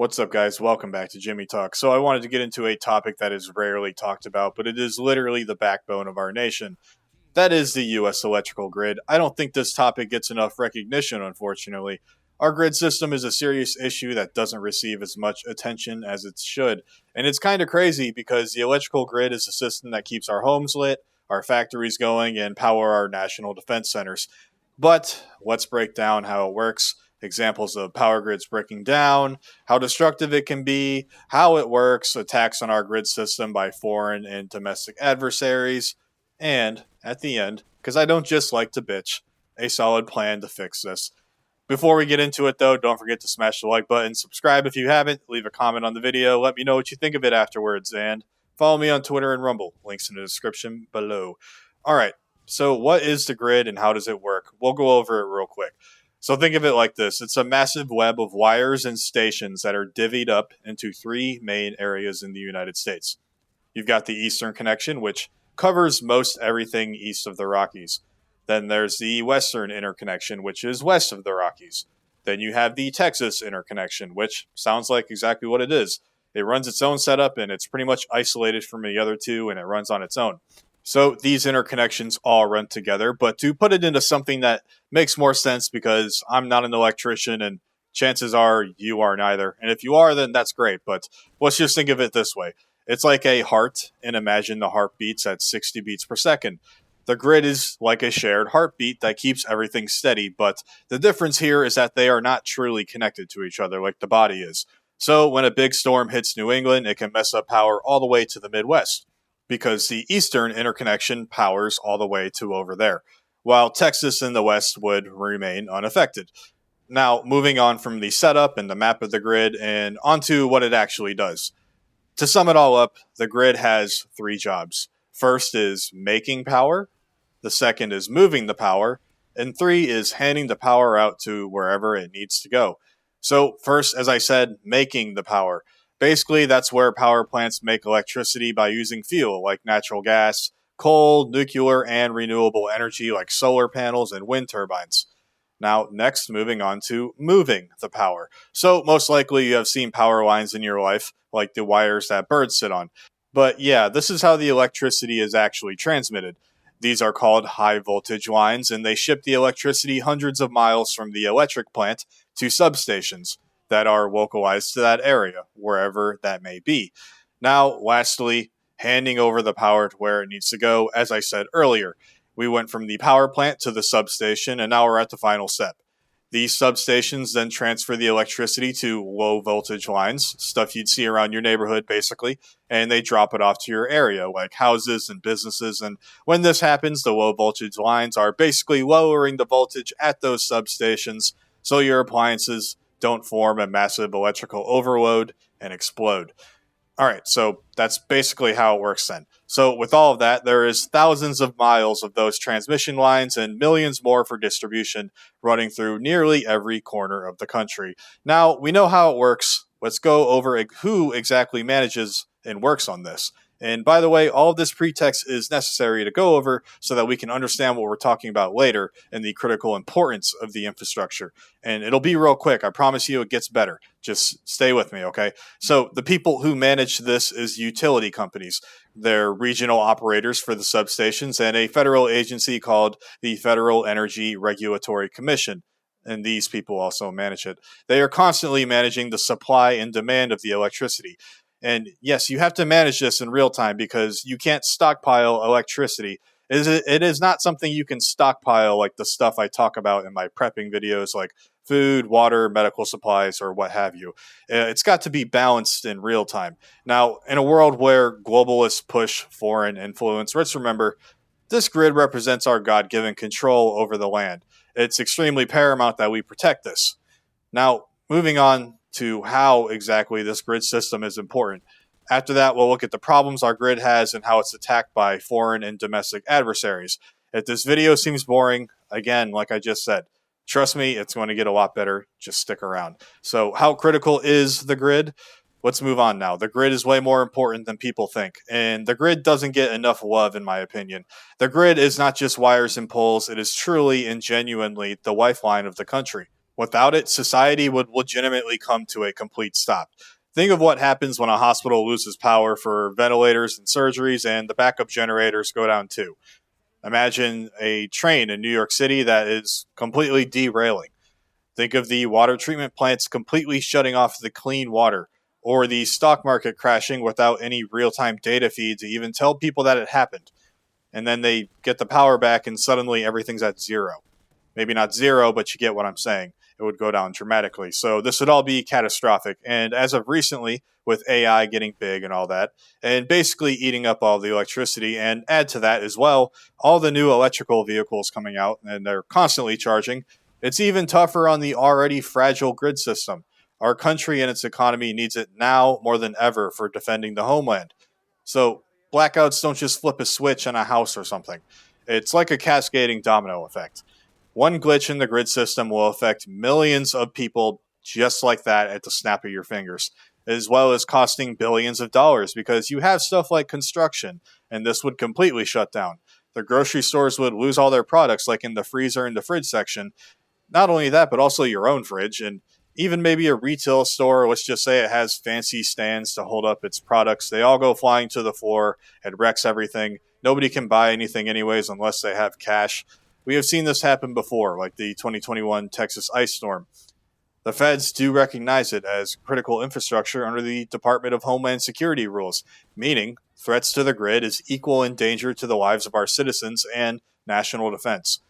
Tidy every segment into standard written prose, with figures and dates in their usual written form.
What's up, guys? Welcome back to Jimmy Talk. So I wanted to get into a topic that is rarely talked about, but it is literally the backbone of our nation. That is the U.S. electrical grid. I don't think this topic gets enough recognition, unfortunately. Our grid system is a serious issue that doesn't receive as much attention as it should. And it's kind of crazy because the electrical grid is a system that keeps our homes lit, our factories going, and power our national defense centers. But let's break down how it works. Examples of power grids breaking down, how destructive it can be, how it works, attacks on our grid system by foreign and domestic adversaries, and, at the end, because I don't just like to bitch, a solid plan to fix this. Before we get into it, though, don't forget to smash the like button, subscribe if you haven't, leave a comment on the video, let me know what you think of it afterwards, and follow me on Twitter and Rumble. Links in the description below. Alright, so what is the grid and how does it work? We'll go over it real quick. So think of it like this. It's a massive web of wires and stations that are divvied up into three main areas in the United States. You've got the Eastern Connection, which covers most everything east of the Rockies. Then there's the Western Interconnection, which is west of the Rockies. Then you have the Texas Interconnection, which sounds like exactly what it is. It runs its own setup, and it's pretty much isolated from the other two, and it runs on its own. So these interconnections all run together, but to put it into something that makes more sense, because I'm not an electrician and chances are you are neither. And if you are, then that's great. But let's just think of it this way. It's like a heart, and imagine the heart beats at 60 beats per second. The grid is like a shared heartbeat that keeps everything steady, but the difference here is that they are not truly connected to each other like the body is. So when a big storm hits New England, it can mess up power all the way to the Midwest, because the Eastern Interconnection powers all the way to over there, while Texas and the West would remain unaffected. Now, moving on from the setup and the map of the grid and onto what it actually does. To sum it all up, the grid has three jobs. First is making power, the second is moving the power, and three is handing the power out to wherever it needs to go. So first, as I said, making the power. Basically, that's where power plants make electricity by using fuel like natural gas, coal, nuclear, and renewable energy like solar panels and wind turbines. Now, next, moving on to moving the power. So most likely you have seen power lines in your life, like the wires that birds sit on. But yeah, this is how the electricity is actually transmitted. These are called high voltage lines, and they ship the electricity hundreds of miles from the electric plant to substations that are localized to that area, wherever that may be. Now, lastly, handing over the power to where it needs to go. As I said earlier, we went from the power plant to the substation, and now we're at the final step. These substations then transfer the electricity to low voltage lines, stuff you'd see around your neighborhood basically, and they drop it off to your area, like houses and businesses. And when this happens, the low voltage lines are basically lowering the voltage at those substations, so your appliances don't form a massive electrical overload and explode. All right, so that's basically how it works then. So with all of that, there is thousands of miles of those transmission lines and millions more for distribution running through nearly every corner of the country. Now, we know how it works. Let's go over who exactly manages and works on this. And by the way, all of this pretext is necessary to go over so that we can understand what we're talking about later and the critical importance of the infrastructure. And it'll be real quick. I promise you it gets better. Just stay with me, okay? So the people who manage this is utility companies. They're regional operators for the substations and a federal agency called the Federal Energy Regulatory Commission. And these people also manage it. They are constantly managing the supply and demand of the electricity. And yes, you have to manage this in real time because you can't stockpile electricity. It is not something you can stockpile like the stuff I talk about in my prepping videos, like food, water, medical supplies, or what have you. It's got to be balanced in real time. Now, in a world where globalists push foreign influence, let's remember, this grid represents our God-given control over the land. It's extremely paramount that we protect this. Now, moving on to how exactly this grid system is important. After that, we'll look at the problems our grid has and how it's attacked by foreign and domestic adversaries. If this video seems boring, again, like I just said, trust me, it's going to get a lot better. Just stick around. So how critical is the grid? Let's move on now. The grid is way more important than people think, and the grid doesn't get enough love, in my opinion. The grid is not just wires and poles. It is truly and genuinely the lifeline of the country. Without it, society would legitimately come to a complete stop. Think of what happens when a hospital loses power for ventilators and surgeries and the backup generators go down too. Imagine a train in New York City that is completely derailing. Think of the water treatment plants completely shutting off the clean water, or the stock market crashing without any real time data feed to even tell people that it happened. And then they get the power back and suddenly everything's at zero. Maybe not zero, but you get what I'm saying. It would go down dramatically. So this would all be catastrophic. And as of recently, with AI getting big and all that, and basically eating up all the electricity, and add to that as well, all the new electrical vehicles coming out, and they're constantly charging, it's even tougher on the already fragile grid system. Our country and its economy needs it now more than ever for defending the homeland. So blackouts don't just flip a switch on a house or something. It's like a cascading domino effect. One glitch in the grid system will affect millions of people just like that at the snap of your fingers, as well as costing billions of dollars because you have stuff like construction, and this would completely shut down. The grocery stores would lose all their products, like in the freezer and the fridge section. Not only that, but also your own fridge, and even maybe a retail store, let's just say it has fancy stands to hold up its products. They all go flying to the floor. It wrecks everything. Nobody can buy anything anyways unless they have cash. We have seen this happen before, like the 2021 Texas ice storm. The feds do recognize it as critical infrastructure under the Department of Homeland Security rules, meaning threats to the grid is equal in danger to the lives of our citizens and national defense.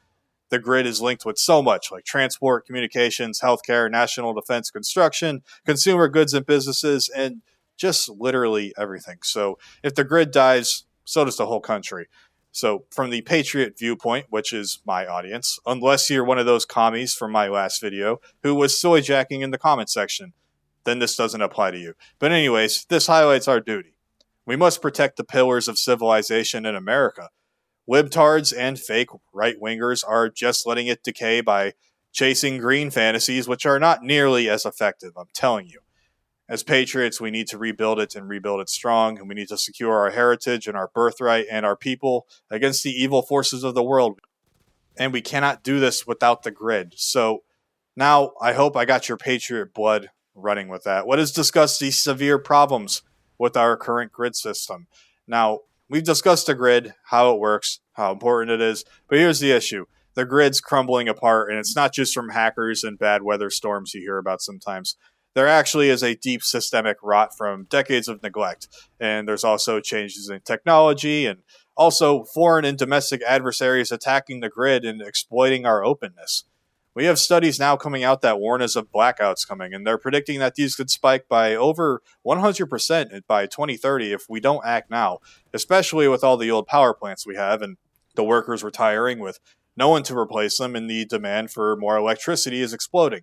The grid is linked with so much, like transport, communications, healthcare, national defense, construction, consumer goods and businesses, and just literally everything. So if the grid dies, so does the whole country. So from the patriot viewpoint, which is my audience, unless you're one of those commies from my last video who was soyjacking in the comment section, then this doesn't apply to you. But anyways, this highlights our duty. We must protect the pillars of civilization in America. Libtards and fake right-wingers are just letting it decay by chasing green fantasies, which are not nearly as effective, I'm telling you. As patriots, we need to rebuild it and rebuild it strong, and we need to secure our heritage and our birthright and our people against the evil forces of the world. And we cannot do this without the grid. So now I hope I got your patriot blood running with that. Let us discuss the severe problems with our current grid system. Now, we've discussed the grid, how it works, how important it is, but here's the issue. The grid's crumbling apart, and it's not just from hackers and bad weather storms you hear about sometimes. There actually is a deep systemic rot from decades of neglect, and there's also changes in technology and also foreign and domestic adversaries attacking the grid and exploiting our openness. We have studies now coming out that warn us of blackouts coming, and they're predicting that these could spike by over 100% by 2030 if we don't act now, especially with all the old power plants we have and the workers retiring with no one to replace them, and the demand for more electricity is exploding.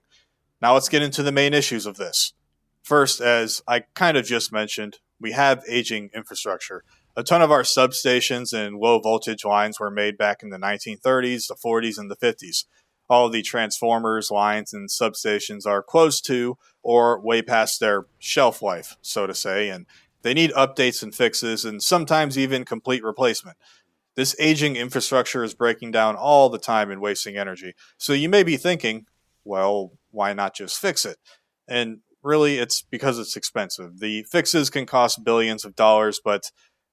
Now let's get into the main issues of this. First, as I kind of just mentioned, we have aging infrastructure. A ton of our substations and low voltage lines were made back in the 1930s, the 40s, and the 50s. All of the transformers, lines, and substations are close to or way past their shelf life, so to say, and they need updates and fixes and sometimes even complete replacement. This aging infrastructure is breaking down all the time and wasting energy. So you may be thinking, well, why not just fix it? And really, it's because it's expensive. The fixes can cost billions of dollars, but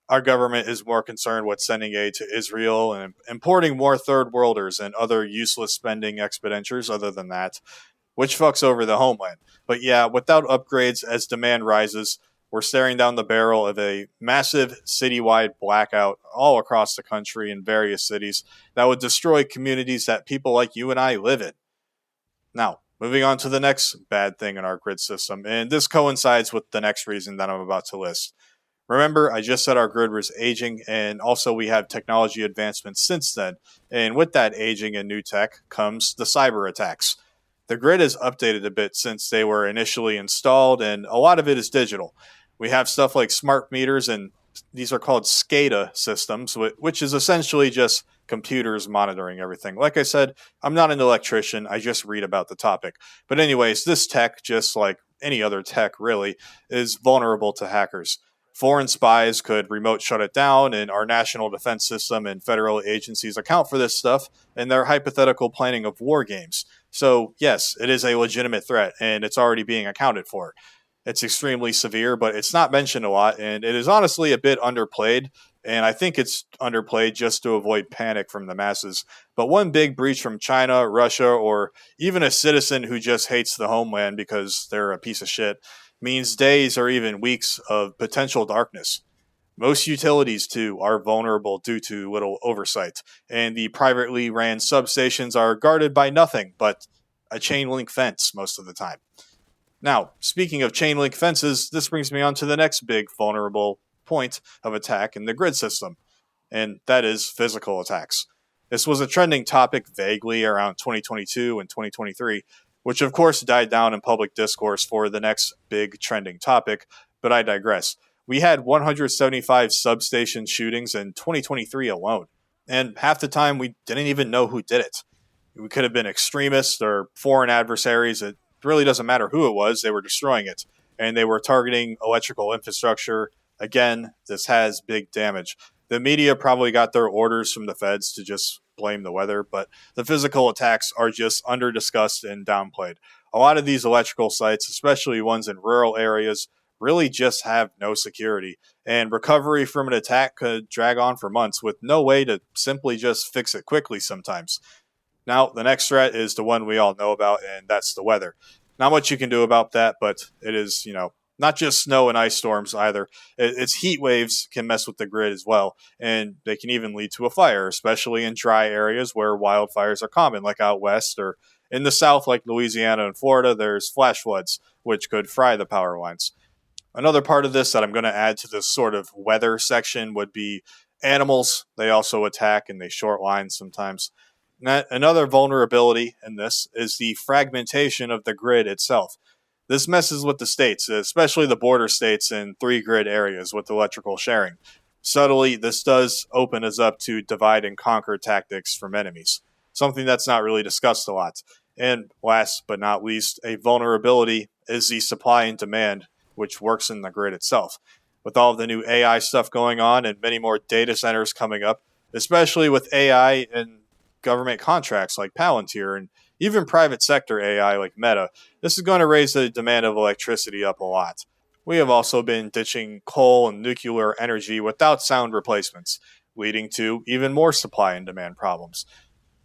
our government is more concerned with sending aid to Israel and importing more third worlders and other useless spending expenditures other than that, which fucks over the homeland. But yeah, without upgrades as demand rises, we're staring down the barrel of a massive citywide blackout all across the country in various cities that would destroy communities that people like you and I live in. Now, moving on to the next bad thing in our grid system, and this coincides with the next reason that I'm about to list. Remember, I just said our grid was aging, and also we have technology advancements since then. And with that aging and new tech comes the cyber attacks. The grid is updated a bit since they were initially installed, and a lot of it is digital. We have stuff like smart meters, and these are called SCADA systems, which is essentially just computers monitoring everything. Like I said, I'm not an electrician, I just read about the topic. But anyways, this tech, just like any other tech really, is vulnerable to hackers. Foreign spies could remote shut it down, and our national defense system and federal agencies account for this stuff in their hypothetical planning of war games. So, yes, it is a legitimate threat, and it's already being accounted for. It's extremely severe, but it's not mentioned a lot, and it is honestly a bit underplayed. And I think it's underplayed just to avoid panic from the masses. But one big breach from China, Russia, or even a citizen who just hates the homeland because they're a piece of shit means days or even weeks of potential darkness. Most utilities, too, are vulnerable due to little oversight, and the privately ran substations are guarded by nothing but a chain link fence most of the time. Now, speaking of chain link fences, this brings me on to the next big vulnerable point of attack in the grid system, and that is physical attacks. This was a trending topic vaguely around 2022 and 2023, which of course died down in public discourse for the next big trending topic, but I digress. We had 175 substation shootings in 2023 alone, and half the time we didn't even know who did it. We could have been extremists or foreign adversaries. It really doesn't matter who it was, they were destroying it. And they were targeting electrical infrastructure. Again, this has big damage. The media probably got their orders from the feds to just blame the weather, but the physical attacks are just under discussed and downplayed. A lot of these electrical sites, especially ones in rural areas, really just have no security, and recovery from an attack could drag on for months with no way to simply just fix it quickly sometimes. Now, the next threat is the one we all know about, and that's the weather. Not much you can do about that, but it is, not just snow and ice storms either. It's heat waves can mess with the grid as well, and they can even lead to a fire, especially in dry areas where wildfires are common, like out west or in the south, like Louisiana and Florida. There's flash floods, which could fry the power lines. Another part of this that I'm going to add to this sort of weather section would be animals. They also attack and they short lines sometimes. Another vulnerability in this is the fragmentation of the grid itself. This messes with the states, especially the border states and three grid areas with electrical sharing. Subtly, this does open us up to divide and conquer tactics from enemies, something that's not really discussed a lot. And last but not least, a vulnerability is the supply and demand, which works in the grid itself. With all of the new AI stuff going on and many more data centers coming up, especially with AI and government contracts like Palantir and even private sector AI like Meta, this is going to raise the demand of electricity up a lot. We have also been ditching coal and nuclear energy without sound replacements, leading to even more supply and demand problems.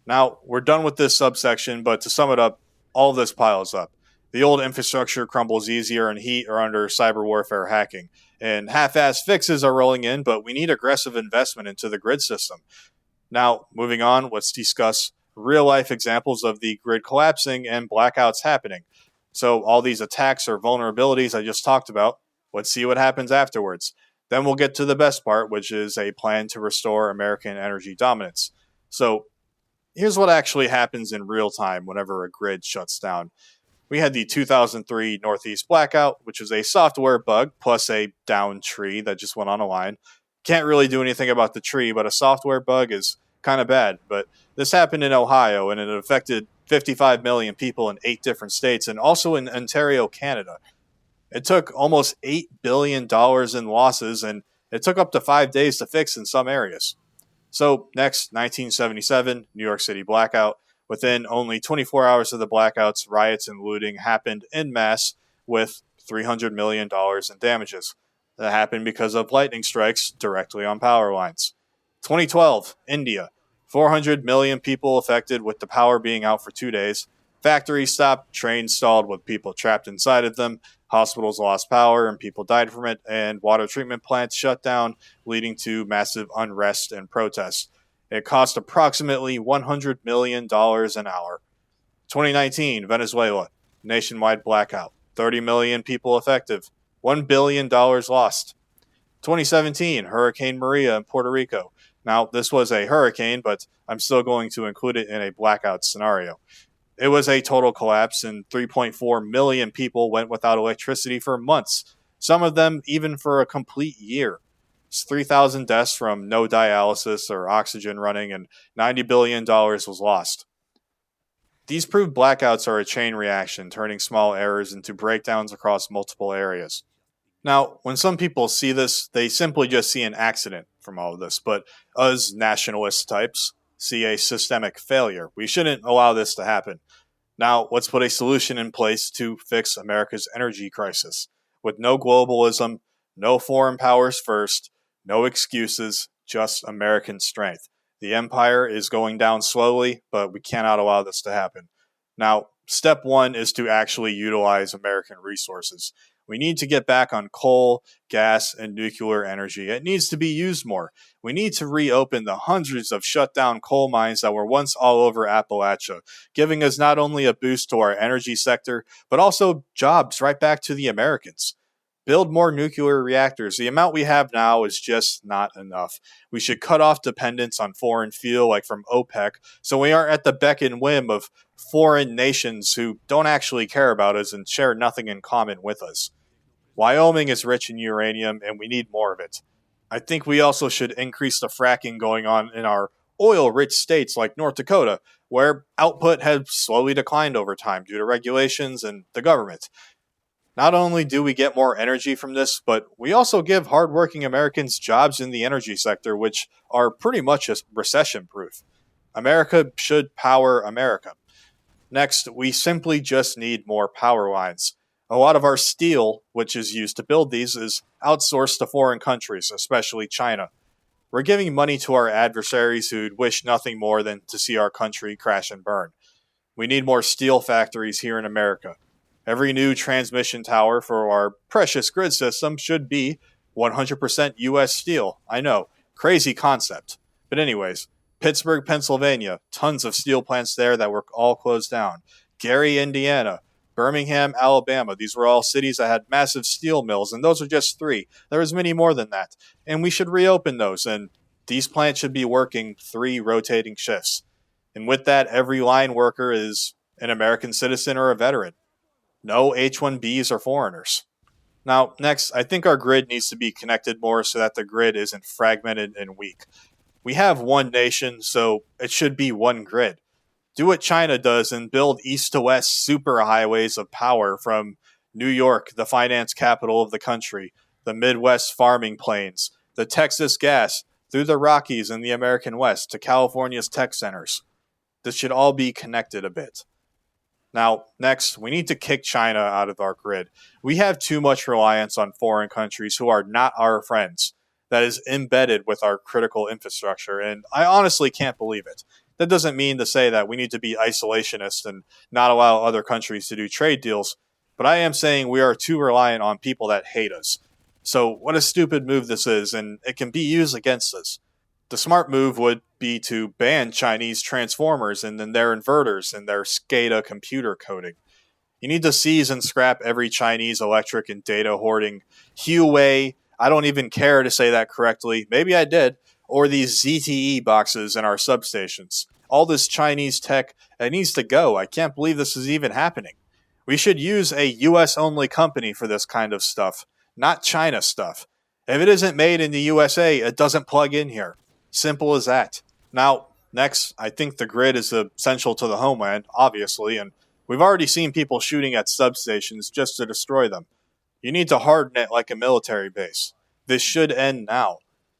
Now, we're done with this subsection, but to sum it up, all of this piles up. The old infrastructure crumbles easier and heat or under cyber warfare hacking. And half-assed fixes are rolling in, but we need aggressive investment into the grid system. Now, moving on, let's discuss real-life examples of the grid collapsing and blackouts happening. So all these attacks or vulnerabilities I just talked about, let's see what happens afterwards. Then we'll get to the best part, which is a plan to restore American energy dominance. So here's what actually happens in real time whenever a grid shuts down. We had the 2003 Northeast blackout, which is a software bug plus a downed tree that just went on a line. Can't really do anything about the tree, but a software bug is kind of bad. But this happened in Ohio, and it affected 55 million people in 8 different states and also in Ontario, Canada. It took almost $8 billion in losses, and it took up to 5 days to fix in some areas. So, next, 1977, New York City blackout. Within only 24 hours of the blackouts, riots and looting happened en masse with $300 million in damages. That happened because of lightning strikes directly on power lines. 2012, India. 400 million people affected with the power being out for 2 days. Factories stopped, trains stalled with people trapped inside of them, hospitals lost power and people died from it, and water treatment plants shut down, leading to massive unrest and protests. It cost approximately $100 million an hour. 2019, Venezuela. Nationwide blackout. 30 million people affected. $1 billion lost. 2017, Hurricane Maria in Puerto Rico. Now, this was a hurricane, but I'm still going to include it in a blackout scenario. It was a total collapse, and 3.4 million people went without electricity for months, some of them even for a complete year. It's 3,000 deaths from no dialysis or oxygen running, and $90 billion was lost. These proved blackouts are a chain reaction, turning small errors into breakdowns across multiple areas. Now, when some people see this, they simply just see an accident from all of this, but us nationalist types see a systemic failure. We shouldn't allow this to happen. Now, let's put a solution in place to fix America's energy crisis. With no globalism, no foreign powers first, no excuses, just American strength. The empire is going down slowly, but we cannot allow this to happen. Now, step one is to actually utilize American resources. We need to get back on coal, gas, and nuclear energy. It needs to be used more. We need to reopen the hundreds of shut down coal mines that were once all over Appalachia, giving us not only a boost to our energy sector, but also jobs right back to the Americans. Build more nuclear reactors. The amount we have now is just not enough. We should cut off dependence on foreign fuel, like from OPEC, so we aren't at the beck and whim of foreign nations who don't actually care about us and share nothing in common with us. Wyoming is rich in uranium, and we need more of it. I think we also should increase the fracking going on in our oil rich states like North Dakota, where output has slowly declined over time due to regulations and the government. Not only do we get more energy from this, but we also give hardworking Americans jobs in the energy sector, which are pretty much recession proof. America should power America. Next, we simply just need more power lines. A lot of our steel, which is used to build these, is outsourced to foreign countries, especially China. We're giving money to our adversaries who'd wish nothing more than to see our country crash and burn. We need more steel factories here in America. Every new transmission tower for our precious grid system should be 100% US steel. I know, crazy concept. But anyways, Pittsburgh, Pennsylvania, tons of steel plants there that were all closed down. Gary, Indiana, Birmingham, Alabama. These were all cities that had massive steel mills, and those are just three. There was many more than that. And we should reopen those, and these plants should be working 3 rotating shifts. And with that, every line worker is an American citizen or a veteran. No H-1Bs or foreigners. Now, next, I think our grid needs to be connected more so that the grid isn't fragmented and weak. We have one nation, so it should be one grid. Do what China does and build east to west superhighways of power from New York, the finance capital of the country, the Midwest farming plains, the Texas gas, through the Rockies and the American West to California's tech centers. This should all be connected a bit. Now, next, we need to kick China out of our grid. We have too much reliance on foreign countries who are not our friends. That is embedded with our critical infrastructure, and I honestly can't believe it. That doesn't mean to say that we need to be isolationist and not allow other countries to do trade deals, but I am saying we are too reliant on people that hate us. So, what a stupid move this is, and it can be used against us. The smart move would be to ban Chinese transformers and then their inverters and their SCADA computer coding. You need to seize and scrap every Chinese electric and data hoarding Huawei, I don't even care to say that correctly, maybe I did, or these ZTE boxes in our substations. All this Chinese tech, it needs to go. I can't believe this is even happening. We should use a US only company for this kind of stuff, not China stuff. If it isn't made in the USA, it doesn't plug in here. Simple as that. Now, next, I think the grid is essential to the homeland, obviously, and we've already seen people shooting at substations just to destroy them. You need to harden it like a military base. This should end now.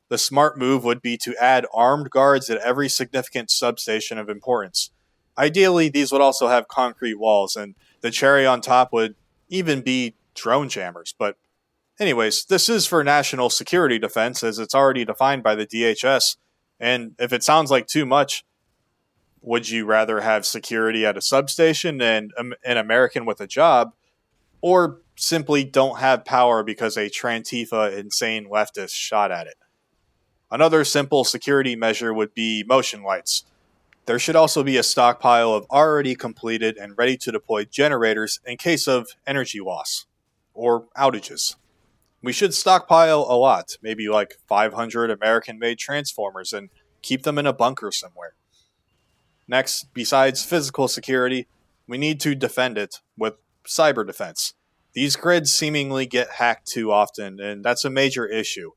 The smart move would be to add armed guards at every significant substation of importance. Ideally, these would also have concrete walls, and the cherry on top would even be drone jammers, but anyways, this is for national security defense as it's already defined by the DHS. And if it sounds like too much, would you rather have security at a substation and an American with a job, or simply don't have power because a Trantifa insane leftist shot at it? Another simple security measure would be motion lights. There should also be a stockpile of already completed and ready to deploy generators in case of energy loss or outages. We should stockpile a lot, maybe like 500 American-made transformers, and keep them in a bunker somewhere. Next, besides physical security, we need to defend it with cyber defense. These grids seemingly get hacked too often, and that's a major issue.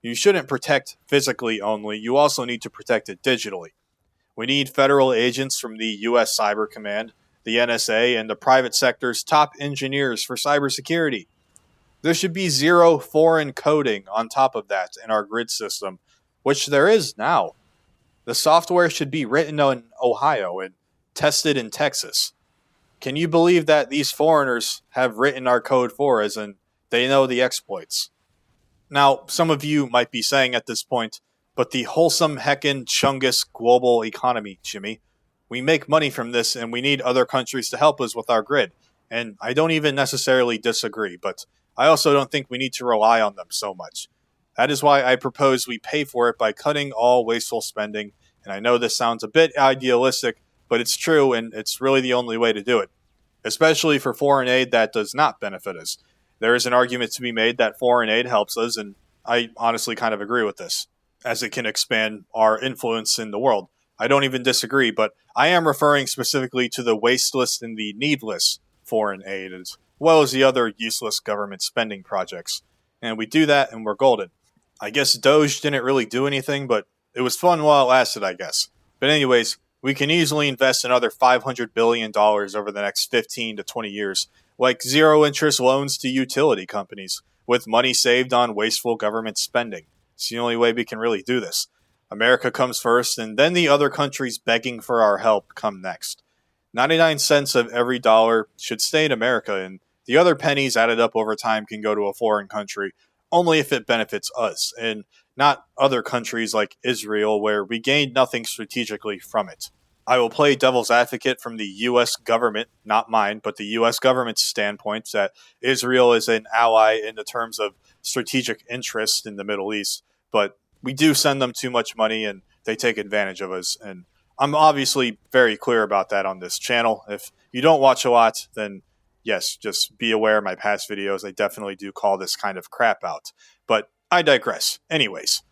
You shouldn't protect physically only, you also need to protect it digitally. We need federal agents from the U.S. Cyber Command, the NSA, and the private sector's top engineers for cybersecurity. There should be zero foreign coding on top of that in our grid system, which there is now. The software should be written in Ohio and tested in Texas. Can you believe that these foreigners have written our code for us and they know the exploits? Now, some of you might be saying at this point, but the wholesome heckin' chungus global economy, Jimmy. We make money from this and we need other countries to help us with our grid. And I don't even necessarily disagree, but I also don't think we need to rely on them so much. That is why I propose we pay for it by cutting all wasteful spending. And I know this sounds a bit idealistic, but it's true and it's really the only way to do it, especially for foreign aid that does not benefit us. There is an argument to be made that foreign aid helps us, and I honestly kind of agree with this, as it can expand our influence in the world. I don't even disagree, but I am referring specifically to the wasteless and the needless foreign aid, as well as the other useless government spending projects. And we do that, and we're golden. I guess Doge didn't really do anything, but it was fun while it lasted, I guess. But anyways, we can easily invest another $500 billion over the next 15 to 20 years, like zero interest loans to utility companies, with money saved on wasteful government spending. It's the only way we can really do this. America comes first, and then the other countries begging for our help come next. 99 cents of every dollar should stay in America, and the other pennies added up over time can go to a foreign country only if it benefits us, and not other countries like Israel, where we gained nothing strategically from it. I will play devil's advocate from the U.S. government, not mine, but the U.S. government's standpoint that Israel is an ally in the terms of strategic interest in the Middle East, but we do send them too much money and they take advantage of us. And I'm obviously very clear about that on this channel. If you don't watch a lot, then yes, just be aware of my past videos. I definitely do call this kind of crap out. But I digress. Anyways.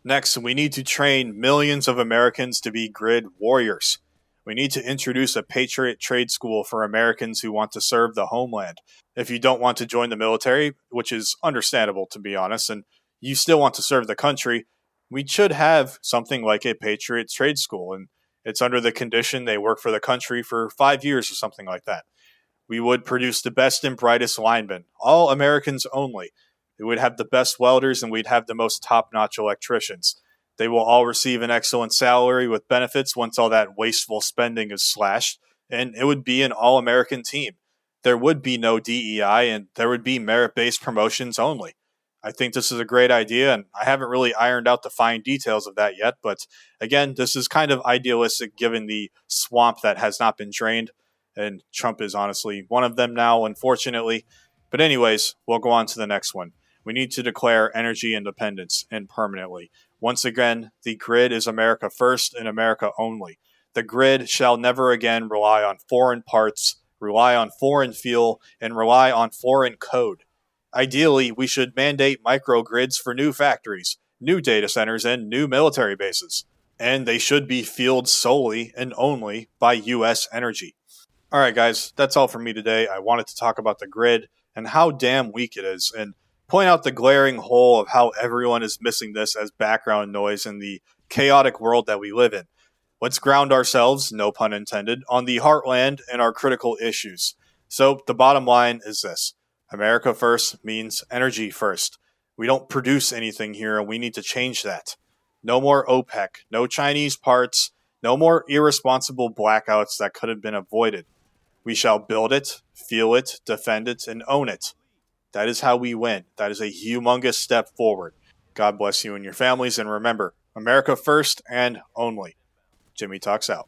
Next, we need to train millions of Americans to be grid warriors. We need to introduce a Patriot trade school for Americans who want to serve the homeland. If you don't want to join the military, which is understandable to be honest, and you still want to serve the country, we should have something like a Patriot trade school, and it's under the condition they work for the country for 5 years or something like that. We would produce the best and brightest linemen, all Americans only. We would have the best welders and we'd have the most top-notch electricians. They will all receive an excellent salary with benefits once all that wasteful spending is slashed, and it would be an all-American team. There would be no DEI, and there would be merit-based promotions only. I think this is a great idea, and I haven't really ironed out the fine details of that yet, but again, this is kind of idealistic given the swamp that has not been drained, and Trump is honestly one of them now, unfortunately. But anyways, we'll go on to the next one. We need to declare energy independence, and permanently. Once again, the grid is America first and America only. The grid shall never again rely on foreign parts, rely on foreign fuel, and rely on foreign code. Ideally, we should mandate microgrids for new factories, new data centers, and new military bases. And they should be fueled solely and only by U.S. energy. Alright guys, that's all from me today. I wanted to talk about the grid and how damn weak it is, and point out the glaring hole of how everyone is missing this as background noise in the chaotic world that we live in. Let's ground ourselves, no pun intended, on the heartland and our critical issues. So the bottom line is this. America first means energy first. We don't produce anything here and we need to change that. No more OPEC, no Chinese parts, no more irresponsible blackouts that could have been avoided. We shall build it, feel it, defend it, and own it. That is how we win. That is a humongous step forward. God bless you and your families, and remember, America first and only. Jimmy Talks out.